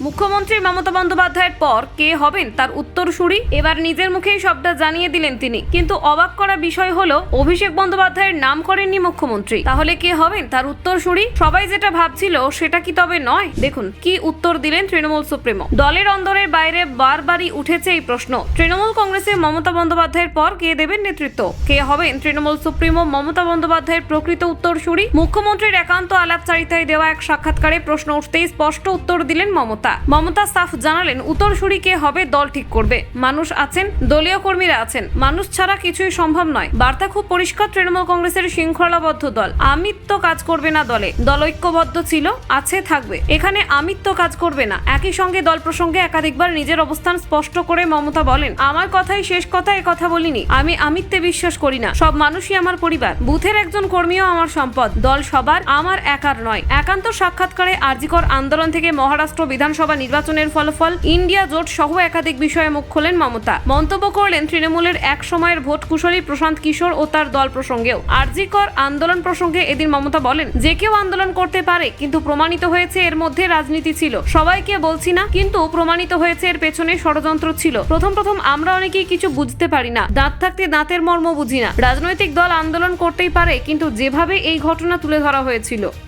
মুখ্যমন্ত্রী মমতা বন্দ্যোপাধ্যায়ের পর কে হবেন তার উত্তরসূরি এবার নিজের মুখেই সবটা জানিয়ে দিলেন তিনি। কিন্তু অবাক করা বিষয় হলো অভিষেক বন্দ্যোপাধ্যায়ের নাম করেননি মুখ্যমন্ত্রী। তাহলে কে হবেন তার উত্তরসূরি? সবাই যেটা ভাবছিল সেটা কি তবে নয়? দেখুন কি উত্তর দিলেন তৃণমূল সুপ্রিমো। দলের অন্দরের বাইরে বারবারই উঠেছে এই প্রশ্ন, তৃণমূল কংগ্রেসে মমতা বন্দ্যোপাধ্যায়ের পর কে দেবেন নেতৃত্ব? কে হবেন তৃণমূল সুপ্রিমো মমতা বন্দ্যোপাধ্যায়ের প্রকৃত উত্তরসূরি? মুখ্যমন্ত্রীর একান্ত আলাপচারিতায় দেওয়া এক সাক্ষাৎকারে প্রশ্ন উঠতেই স্পষ্ট উত্তর দিলেন মমতা সাফ জানালেন উত্তরসূরি কে হবে দল ঠিক করবে। মানুষ আছেন, দলীয় কর্মীরা আছেন, মানুষ ছাড়া কিছুই সম্ভব নয়। বার্তা খুব পরিষ্কার, তৃণমূল কংগ্রেসের শৃঙ্খলাবদ্ধ দল। আমিত্ব কাজ করবে না দলে, দল ঐক্যবদ্ধ ছিল, আছে, থাকবে। এখানে আমিত্ব কাজ করবে না। একই সঙ্গে দল প্রসঙ্গে একাধিকবার নিজের অবস্থান স্পষ্ট করে মমতা বলেন, আমার কথাই শেষ কথা, এ কথা বলিনি। আমি আমিত্বে বিশ্বাস করি না। সব মানুষই আমার পরিবার, বুথের একজন কর্মীও আমার সম্পদ। দল সবার, আমার একার নয়। একান্ত সাক্ষাৎকারে আরজিকর আন্দোলন থেকে মহারাষ্ট্র বিধানসভা নির্বাচনের ফলাফল, ইন্ডিয়া জোট সহ একাধিক বিষয়ে মুখ খোলেন মমতা। মন্তব্য করলেন তৃণমূলের এক সময়ের ভোট কুশলী প্রশান্ত কিশোর ও তার দল প্রসঙ্গেও। আরজিকর আন্দোলন প্রসঙ্গে এদিন মমতা বলেন, যে কেউ আন্দোলন করতে পারে, কিন্তু প্রমাণিত হয়েছে এর মধ্যে রাজনীতি ছিল। সবাইকে বলছি না, কিন্তু প্রমাণিত হয়েছে এর পেছনে ষড়যন্ত্র ছিল। প্রথম আমরা অনেকেই কিছু বুঝতে পারি না, দাঁত থাকতে দাঁতের মর্ম বুঝি না। রাজনৈতিক দল আন্দোলন করতেই পারে, কিন্তু যেভাবে এই ঘটনা তুলে ধরা হয়েছিল